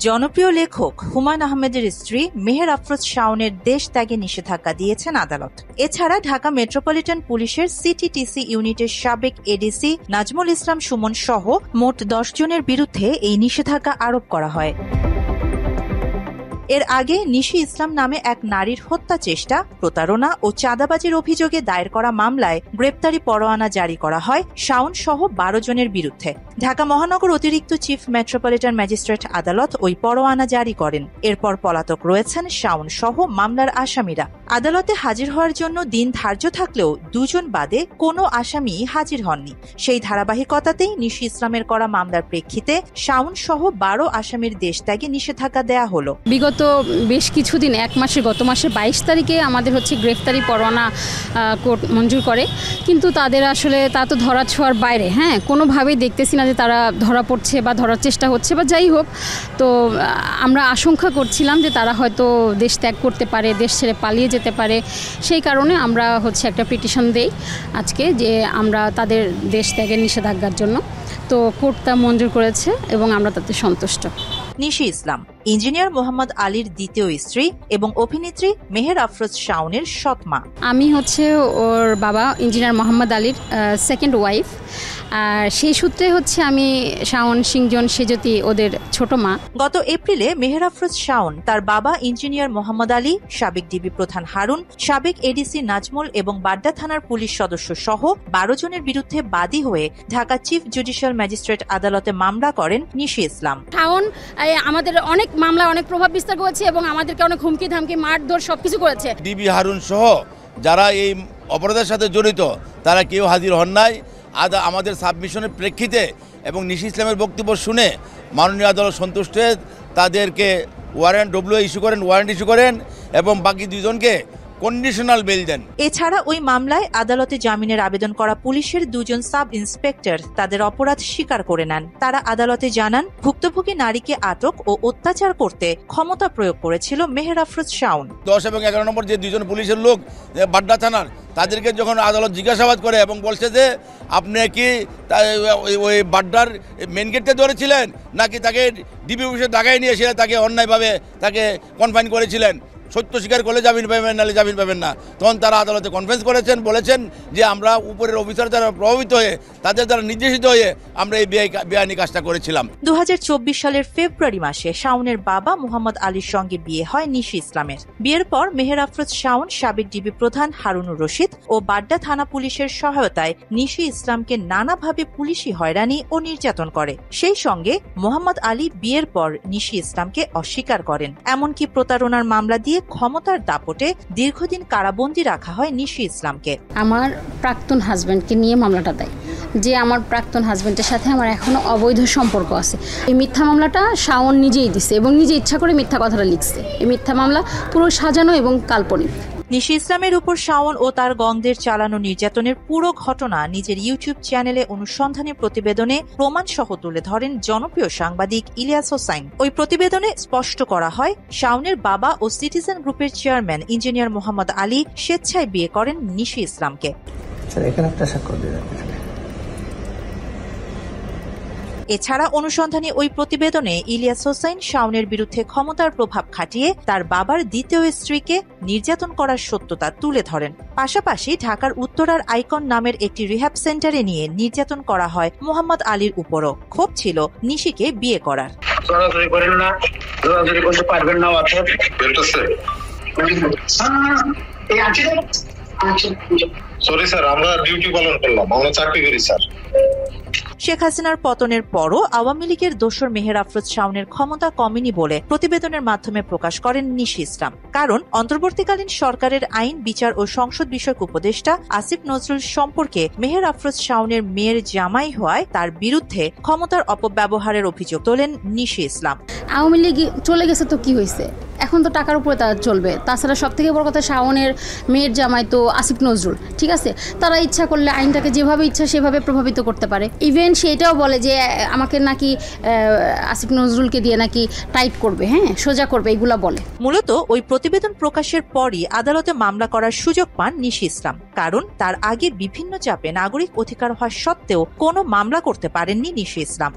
জনপ্রিয় লেখক হুমায়ুন আহমেদের স্ত্রী মেহের আফরোজ শাওনের দেশ ত্যাগে নিষেধাজ্ঞা দিয়েছেন আদালত। এছাড়া ঢাকা মেট্রোপলিটন পুলিশের সিটিটিসি ইউনিটের সাবেক এডিসি নাজমুল ইসলাম সুমন সহ মোট 10 জনের বিরুদ্ধে এই নিষেধাজ্ঞা আরোপ করা হয়। এর আগে নিশি ইসলাম নামে এক নারীর হত্যা চেষ্টা, প্রতারণা ও চাঁদাবাজির অভিযোগে দায়ের করা মামলায় গ্রেপ্তারি পরোয়ানা জারি করা হয় শাওন সহ 12 জনের বিরুদ্ধে। ঢাকা মহানগর অতিরিক্ত চিফ মেট্রোপলিটন ম্যাজিস্ট্রেট আদালত ওই পরোয়ানা জারি করেন। এরপর পলাতক রয়েছেন শাওন সহ মামলার আসামিরা। আদালতে হাজির হওয়ার জন্য দিন ধার্য থাকলেও 2 জন বাদে কোনো আসামি হাজির হননি। সেই ধারাবাহিকতাতেই নিশি ইসলামের করা মামলার প্রেক্ষিতে শাওন সহ 12 আসামির দেশ ত্যাগে নিষেধাজ্ঞা দেয়া হলো। বিগত বেশ কিছুদিন, গত মাসের 22 তারিখে আমাদের গ্রেফতারি পরোয়ানা কোর্ট মঞ্জুর করে, কিন্তু তাদের আসলে তা তো ধরা ছোঁয়ার বাইরে। কোনোভাবেই দেখতেছি না যে তারা ধরা পড়ছে বা ধরার চেষ্টা হচ্ছে বা যাই হোক। তো আমরা আশঙ্কা করছিলাম যে তারা হয়তো দেশ ত্যাগ করতে পারে, দেশ ছেড়ে পালিয়ে যেতে পারে। সেই কারণে আমরা একটা পিটিশন দেই আজকে যে আমরা তাদের দেশ ত্যাগের নিষেধাজ্ঞার জন্য। তো কোর্ট তা মঞ্জুর করেছে এবং আমরা তাতে সন্তুষ্ট। নিশি ইসলাম ইঞ্জিনিয়ার মোহাম্মদ আলীর দ্বিতীয় স্ত্রী এবং অভিনেত্রী মেহের আফরোজ শাওনের সৎ মা। আমি ওর বাবা ইঞ্জিনিয়ার মোহাম্মদ আলীর সেকেন্ড ওয়াইফ, আর সেই সূত্রে আমি শাওন সিংজন সেজতি ওদের ছোট মা। গত এপ্রিলে মেহের আফরোজ শাওন তার বাবা ইঞ্জিনিয়ার মোহাম্মদ আলী, সাবেক ডিবি প্রধান হারুন, সাবেক এডিসি নাজমুল এবং বাড্ডা থানার পুলিশ সদস্য সহ 12 জনের বিরুদ্ধে বাদী হয়ে ঢাকা চিফ জুডিশিয়াল ম্যাজিস্ট্রেট আদালতে মামলা করেন নিশি ইসলাম। শাওন আমাদের অনেক মামলা অনেক প্রভাব বিস্তার করেছে এবং আমাদেরকে অনেক হুমকি ধামকি মারধর সবকিছু করেছে। ডিবি হারুন সহ যারা এই অপরাধের সাথে জড়িত তারা কেউ হাজির হন নাই। আমাদের সাবমিশনের প্রেক্ষিতে এবং নিশি ইসলামের বক্তব্য শুনে মাননীয় আদালত সন্তুষ্ট হয়ে তাদেরকে ওয়ারেন্ট ইস্যু করেন এবং বাকি 2 জনকে কন্ডিশনাল বেল দেন। এছাড়া ওই মামলায় আদালতে জামিনের আবেদন করা পুলিশের 2 জন সাব ইন্সপেক্টর তাদের অপরাধ স্বীকার করে নেন। তারা আদালতে জানান, ভুক্তভোগী নারীকে আটক ও অত্যাচার করতে ক্ষমতা প্রয়োগ করেছিল মেহের আফরোজ শাওন। 10 এবং 11 নম্বর যে 2 জন পুলিশের লোক বাড্ডা থানার, তাদেরকে যখন আদালত জিজ্ঞাসাবাদ করে এবং বলছে যে আপনি কি ওই বাড্ডার মেন গেটে ধরেছিলেন নাকি তাকে ডিবি অফিসে দাগায় নিয়ে এসে তাকে অন্যায়ভাবে তাকে কনফাইন করেছিলেন, সত্য স্বীকার করলে জামিন পাবেন, নাহলে জামিন পাবেন না। তখন তারা আদালতে কনফারেন্স বলেছেন যে আমরা উপরের অফিসার দ্বারা প্রভাবিত হয়ে তাদের দ্বারা নির্দেশিত হয়ে আমরা এই বেআইনি কাজটা করেছিলাম। 2024 সালের ফেব্রুয়ারি মাসে শাওনের বাবা মোহাম্মদ আলীর সঙ্গে বিয়ে হয় নিশি ইসলামের। বিয়ের পর মেহের আফরোজ শাওন সাবেক ডিবি প্রধান হারুনুর রশিদ ও বাড্ডা থানা পুলিশের সহায়তায় নিশি ইসলামকে নানাভাবে পুলিশি হয়রানি ও নির্যাতন করে। সেই সঙ্গে মোহাম্মদ আলী বিয়ের পর নিশি ইসলামকে অস্বীকার করেন। এমনকি প্রতারণার মামলা দিয়ে ক্ষমতার দাপটে দীর্ঘদিন কারাবন্দী রাখা হয় নিশি ইসলামকে। আমার প্রাক্তন হাজব্যান্ডকে নিয়ে মামলাটা দেয় যে আমার প্রাক্তন হাজব্যান্ডের সাথে আমার এখনো অবৈধ সম্পর্ক আছে। এই মিথ্যা মামলাটা শাওন নিজেই দিছে এবং নিজে ইচ্ছা করে মিথ্যা কথাটা লিখছে। এই মিথ্যা মামলা পুরো সাজানো এবং কাল্পনিক। নিশি ইসলামের উপর শাওন ও তার গংদের চালানো নির্যাতনের পুরো ঘটনা নিজের ইউটিউব চ্যানেলে অনুসন্ধানী প্রতিবেদনে প্রমাণ সহ তুলে ধরেন জনপ্রিয় সাংবাদিক ইলিয়াস হোসাইন। ওই প্রতিবেদনে স্পষ্ট করা হয়, শাওনের বাবা ও সিটিজেন গ্রুপের চেয়ারম্যান ইঞ্জিনিয়ার মোহাম্মদ আলী স্বেচ্ছায় বিয়ে করেন নিশি ইসলামকে। এছাড়া অনুসন্ধানী ওই প্রতিবেদনে ইলিয়াস হোসাইন শাওনের বিরুদ্ধে ক্ষমতার প্রভাব খাটিয়ে তার বাবার দ্বিতীয় স্ত্রীকে নির্যাতন করার সত্যতা তুলে ধরেন। পাশাপাশি ঢাকার উত্তরার আইকন নামের একটি রিহ্যাব সেন্টারে নিয়ে নির্যাতন করা হয় মোহাম্মদ আলীর উপরও। ক্ষোভ ছিল নিশিকে বিয়ে করার। শেখ হাসিনার পতনের পরও আওয়ামী লীগের দোসর মেহের আফরোজ শাওনের ক্ষমতা কমেনি বলে প্রতিবেদনের মাধ্যমে প্রকাশ করেন নিশি ইসলাম। কারণ অন্তর্বর্তীকালীন সরকারের আইন, বিচার ও সংসদ বিষয়ক উপদেষ্টা আসিফ নজরুল সম্পর্কে মেহের আফরোজ শাওনের মেয়ের জামাই হওয়ায় তার বিরুদ্ধে ক্ষমতার অপব্যবহারের অভিযোগ তোলেন নিশি ইসলাম। আওয়ামী লীগ চলে গেছে তো কি হয়েছে, এখন তো টাকার উপরে তারা চলবে। তাছাড়া সব থেকে বড় কথা, শাওনের মেয়ের জামাই তো আসিফ নজরুল, ঠিক আছে? তারা ইচ্ছা করলে আইনটাকে যেভাবে ইচ্ছা সেভাবে প্রভাবিত করতে পারে। ইভেন সেটাও বলে যে আমাকে নাকি আসিফ নজরুলকে দিয়ে নাকি টাইট করবে, সোজা করবে, এগুলা বলে। মূলত ওই প্রতিবেদন প্রকাশের পরই আদালতে মামলা করার সুযোগ পান নিশি ইসলাম। কারণ তার আগে বিভিন্ন চাপে নাগরিক অধিকার হওয়া সত্ত্বেও কোনো মামলা করতে পারেননি নিশি ইসলাম।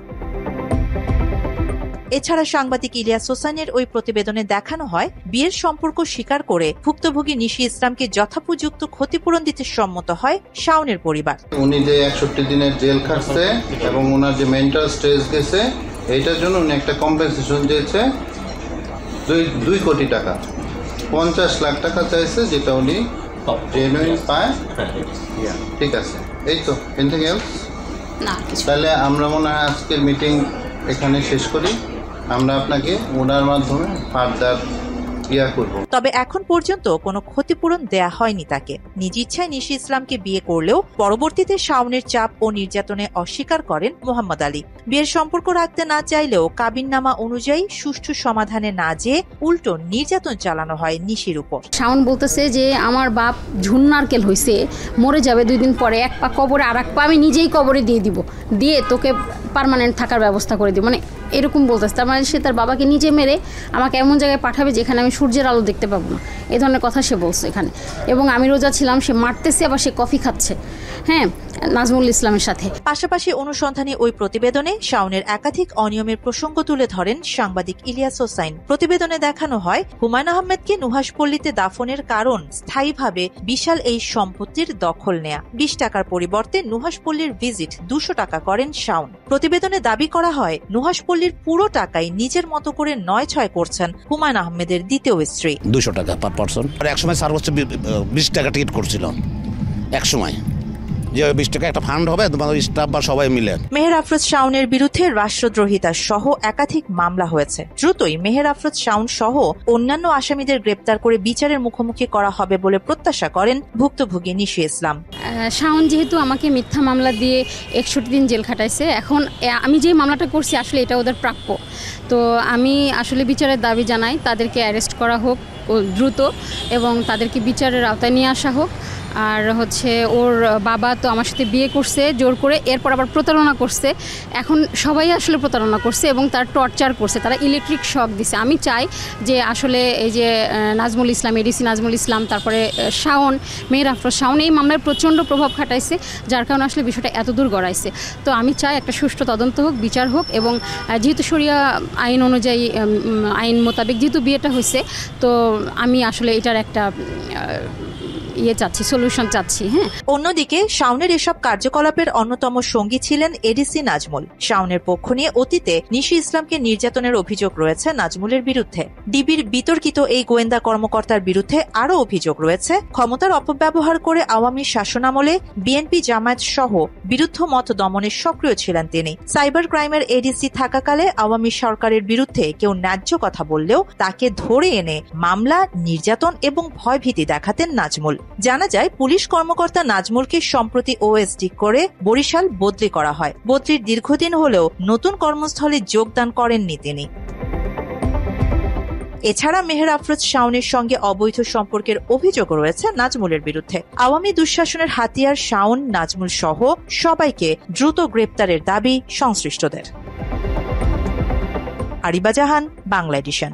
এছাড়া সাংবাদিক ইলিয়াস হোসাইনের ওই প্রতিবেদনে দেখানো হয় বিয়ের সম্পর্ক স্বীকার করে ভুক্তভোগী নিশি ইসলামকে যথোপযুক্ত ক্ষতিপূরণ দিতে সম্মত হয় শাওনের পরিবার। উনি যে 61 দিনের জেল খাটছে এবং ওনার যে মেন্টাল স্ট্রেস গেছে, এইটার জন্য উনি একটা কম্পেনসেশন চেয়েছে 2 কোটি টাকা, 50 লাখ টাকা চাইছে, যেটা উনি জেনুইন পায়। ঠিক আছে, এই তো। Anything else? না। তাহলে আমরা মনে হয় আজকের মিটিং এখানে শেষ করি। আমরা আপনাকে ওনার মাধ্যমে ফার্দার করব। তবে এখন পর্যন্ত কোনো ক্ষতিপূরণ দেয়া হয়নি তাকে। নিজ ইচ্ছায় নিশি ইসলামকে বিয়ে করলেও পরবর্তীতে শাওনের চাপ ও নির্যাতনে অস্বীকার করেন মোহাম্মদ আলী। বিয়ের সম্পর্ক রাখতে না চাইলেও কাবিননামা অনুযায়ী সুষ্ঠু সমাধানে না যেয়ে উল্টো নির্যাতন চালানো হয় নিশির উপর। শাওন বলতেছে যে আমার বাপ ঝুন্নারকেল হইছে, মরে যাবে 2 দিন পরে, এক পা কবরে আর এক পা আমি নিজেই কবরে দিয়ে দিব, দিয়ে তোকে পার্মানেন্ট থাকার ব্যবস্থা করে দিব। মানে এরকম বলতেছে। তার মানে সে তার বাবাকে নিজে মেরে আমাকে এমন জায়গায় পাঠাবে যেখানে আমি সূর্যের আলো দেখতে পাবো না, এই ধরনের কথা সে বলছে এখানে। এবং আমি রোজা ছিলাম, সে মারতেছে, আবার সে কফি খাচ্ছে, হ্যাঁ, নাজমুল ইসলামের সাথে। পাশাপাশি অনুসন্ধানী ওই প্রতিবেদনে শাওনের একাধিক অনিয়মের প্রসঙ্গ তুলে ধরেন সাংবাদিক ইলিয়াস হোসাইন। প্রতিবেদনে দেখানো হয় হুমায়ুন আহমেদকে নুহাশপল্লীতে দাফনের কারণ স্থায়ীভাবে বিশাল এই সম্পত্তির দখল নেয়া। 20 টাকার পরিবর্তে নুহাশপল্লীর ভিজিট 200 টাকা করেন শাওন। প্রতিবেদনে দাবি করা হয় নুহাশপল্লীর পুরো টাকাই নিজের মতো করে 9-6 করছেন হুমায়ুন আহমেদের দ্বিতীয় স্ত্রী। 200 টাকা পার পারসন। আর একসময় সর্বোচ্চ 20 টাকা টিকিট করছিল একসময়, যে 20 টাকা একটা ফান্ড হবে তোমাদের স্টাফ বা সবাই মিলে। মেহের আফরোজ শাওনের বিরুদ্ধে রাষ্ট্রদ্রোহিতা সহ একাধিক মামলা হয়েছে। দ্রুতই মেহের আফরোজ শাওন সহ অন্যান্য আসামিদের গ্রেপ্তার করে বিচারের মুখোমুখি করা হবে বলে প্রত্যাশা করেন ভুক্তভোগী নিশি ইসলাম। শাওন যেহেতু আমাকে মিথ্যা মামলা দিয়ে 61 দিন জেল খাটাইছে, এখন আমি যে মামলাটা করছি আসলে এটা ওদের প্রাপ্য। তো আমি আসলে বিচারের দাবি জানাই, তাদেরকে অ্যারেস্ট করা হোক দ্রুত এবং তাদেরকে বিচারের আওতায় নিয়ে আসা হোক। আর হচ্ছে ওর বাবা তো আমার সাথে বিয়ে করছে জোর করে, এরপর আবার প্রতারণা করছে। এখন সবাই আসলে প্রতারণা করছে এবং তার টর্চার করছে, তারা ইলেকট্রিক শক দিছে। আমি চাই যে আসলে এই যে নাজমুল ইসলাম, এডিসি নাজমুল ইসলাম, তারপরে শাওন, মেহের আফরোজ শাওন এই মামলায় প্রচণ্ড প্রভাব খাটাইছে, যার কারণে আসলে বিষয়টা এত দূর গড়াইছে। তো আমি চাই একটা সুষ্ঠু তদন্ত হোক, বিচার হোক, এবং যেহেতু শরিয়া আইন অনুযায়ী, আইন মোতাবেক যেহেতু বিয়েটা হয়েছে, তো আমি আসলে এটার একটা সলিউশন চাচ্ছি। হ্যাঁ। অন্যদিকে শাওনের এসব কার্যকলাপের অন্যতম সঙ্গী ছিলেন এডিসি নাজমুল। শাওনের পক্ষ নিয়ে অতীতে নিশি ইসলামকে নির্যাতনের অভিযোগ রয়েছে নাজমুলের বিরুদ্ধে। ডিবির বিতর্কিত এই গোয়েন্দা কর্মকর্তার বিরুদ্ধে আরও অভিযোগ রয়েছে ক্ষমতার অপব্যবহার করে আওয়ামী শাসনামলে বিএনপি জামায়াত সহ বিরুদ্ধ মত দমনে সক্রিয় ছিলেন তিনি। সাইবার ক্রাইমের এডিসি থাকাকালে আওয়ামী সরকারের বিরুদ্ধে কেউ ন্যায্য কথা বললেও তাকে ধরে এনে মামলা, নির্যাতন এবং ভয়ভীতি দেখাতেন নাজমুল। জানা যায় পুলিশ কর্মকর্তা নাজমুলকে সম্প্রতি ওএসডি করে বরিশাল বদলি করা হয়। বদলির দীর্ঘদিন হলেও নতুন কর্মস্থলে যোগদান করেননি তিনি। এছাড়া মেহের আফরোজ শাওনের সঙ্গে অবৈধ সম্পর্কের অভিযোগ রয়েছে নাজমুলের বিরুদ্ধে। আওয়ামী দুঃশাসনের হাতিয়ার শাওন, নাজমুল সহ সবাইকে দ্রুত গ্রেপ্তারের দাবি সংশ্লিষ্টদের। আরিবা জাহান, বাংলা এডিশন।